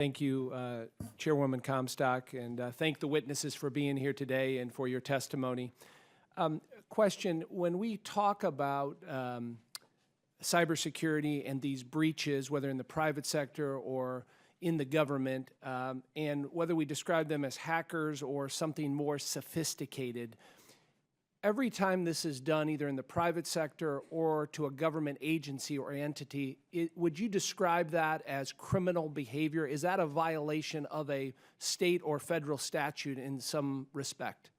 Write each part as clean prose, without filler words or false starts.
Thank you, Chairwoman Comstock, and thank the witnesses for being here today and for your testimony. Question, when we talk about cybersecurity and these breaches, whether in the private sector or in the government, and whether we describe them as hackers or something more sophisticated, every time this is done either in the private sector or to a government agency or entity, would you describe that as criminal behavior? Is that a violation of a state or federal statute in some respect?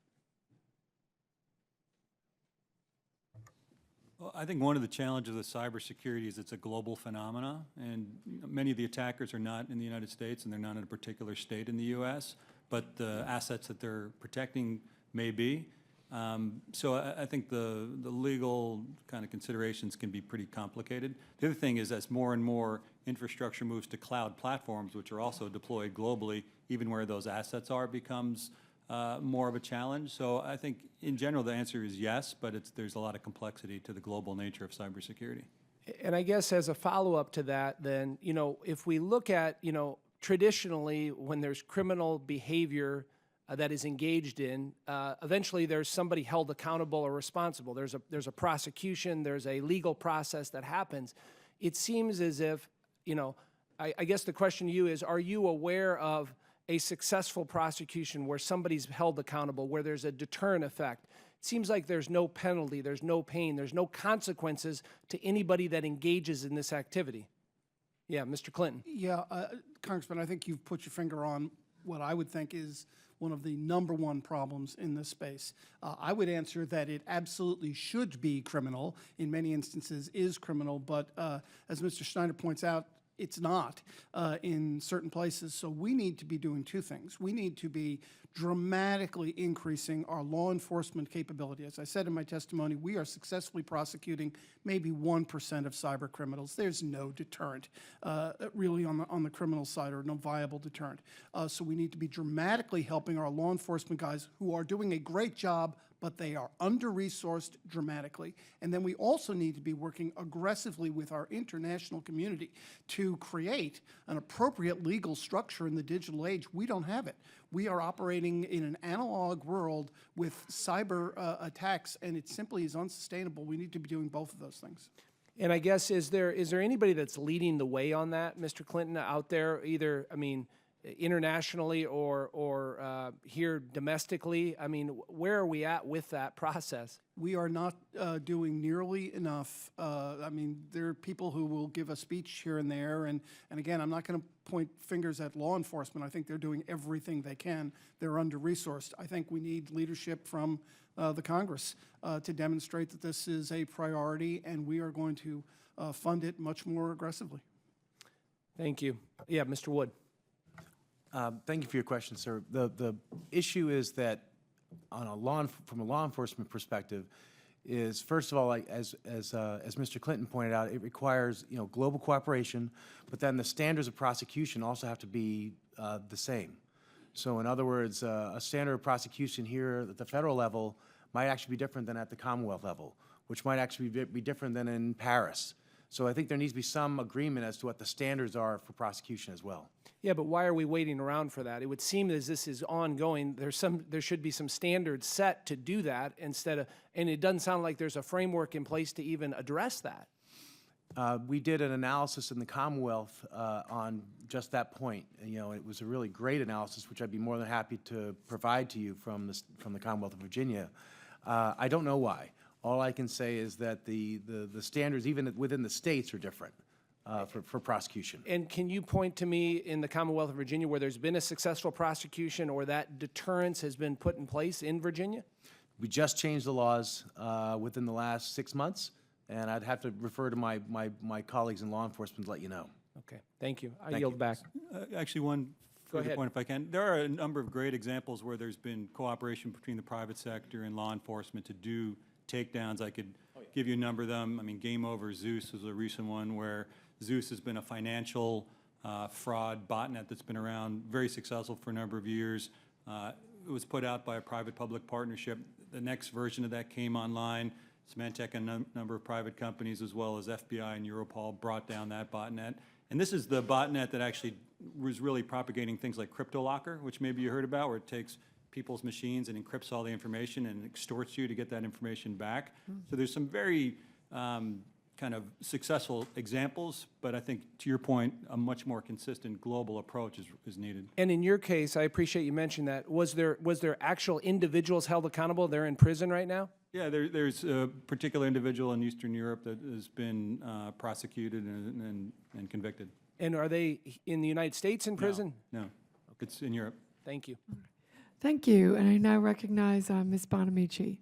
Well, I think one of the challenges of cybersecurity is it's a global phenomena, and many of the attackers are not in the United States and they're not in a particular state in the U.S., but the assets that they're protecting may be. So I think the legal kind of considerations can be pretty complicated. The other thing is, as more and more infrastructure moves to cloud platforms, which are also deployed globally, even where those assets are becomes more of a challenge. So I think in general the answer is yes, but there's a lot of complexity to the global nature of cybersecurity. And I guess as a follow-up to that, then, if we look at, traditionally when there's criminal behavior that is engaged in, eventually there's somebody held accountable or responsible. There's a prosecution, there's a legal process that happens. It seems as if, I guess the question to you is, are you aware of a successful prosecution where somebody's held accountable, where there's a deterrent effect? It seems like there's no penalty, there's no pain, there's no consequences to anybody that engages in this activity. Yeah, Mr. Clinton. Yeah, Congressman, I think you've put your finger on what I would think is one of the #1 problems in this space. I would answer that it absolutely should be criminal, in many instances is criminal, but as Mr. Schneider points out, it's not in certain places. So we need to be doing two things. We need to be dramatically increasing our law enforcement capability. As I said in my testimony, we are successfully prosecuting maybe 1% of cyber criminals. There's no deterrent really on the criminal side, or no viable deterrent. So we need to be dramatically helping our law enforcement guys who are doing a great job, but they are under-resourced dramatically. And then we also need to be working aggressively with our international community to create an appropriate legal structure in the digital age. We don't have it. We are operating in an analog world with cyber attacks, and it simply is unsustainable. We need to be doing both of those things. And I guess, is there anybody that's leading the way on that, Mr. Clinton, out there, either, internationally or here domestically? Where are we at with that process? We are not doing nearly enough. There are people who will give a speech here and there, and again, I'm not going to point fingers at law enforcement. I think they're doing everything they can. They're under-resourced. I think we need leadership from the Congress to demonstrate that this is a priority, and we are going to fund it much more aggressively. Thank you. Yeah, Mr. Wood. Thank you for your question, sir. The issue is that from a law enforcement perspective is, first of all, as Mr. Clinton pointed out, it requires global cooperation, but then the standards of prosecution also have to be the same. So in other words, a standard of prosecution here at the federal level might actually be different than at the Commonwealth level, which might actually be different than in Paris. So I think there needs to be some agreement as to what the standards are for prosecution as well. Yeah, but why are we waiting around for that? It would seem as this is ongoing. There should be some standards set to do that and it doesn't sound like there's a framework in place to even address that. We did an analysis in the Commonwealth on just that point. It was a really great analysis, which I'd be more than happy to provide to you from the Commonwealth of Virginia. I don't know why. All I can say is that the standards, even within the states, are different for prosecution. And can you point to me in the Commonwealth of Virginia where there's been a successful prosecution or that deterrence has been put in place in Virginia? We just changed the laws within the last 6 months, and I'd have to refer to my colleagues in law enforcement to let you know. Okay, thank you. I yield back. Actually, one further point, if I can. There are a number of great examples where there's been cooperation between the private sector and law enforcement to do takedowns. I could give you a number of them. Game Over Zeus was a recent one where Zeus has been a financial fraud botnet that's been around, very successful for a number of years. It was put out by a private-public partnership. The next version of that came online. Symantec and a number of private companies, as well as FBI and Europol, brought down that botnet. And this is the botnet that actually was really propagating things like CryptoLocker, which maybe you heard about, where it takes people's machines and encrypts all the information and extorts you to get that information back. So there's some very kind of successful examples, but I think, to your point, a much more consistent global approach is needed. And in your case, I appreciate you mentioned that. Was there actual individuals held accountable? They're in prison right now? Yeah, there's a particular individual in Eastern Europe that has been prosecuted and convicted. And are they in the United States in prison? No, it's in Europe. Thank you. Thank you. And I now recognize Ms. Bonamici.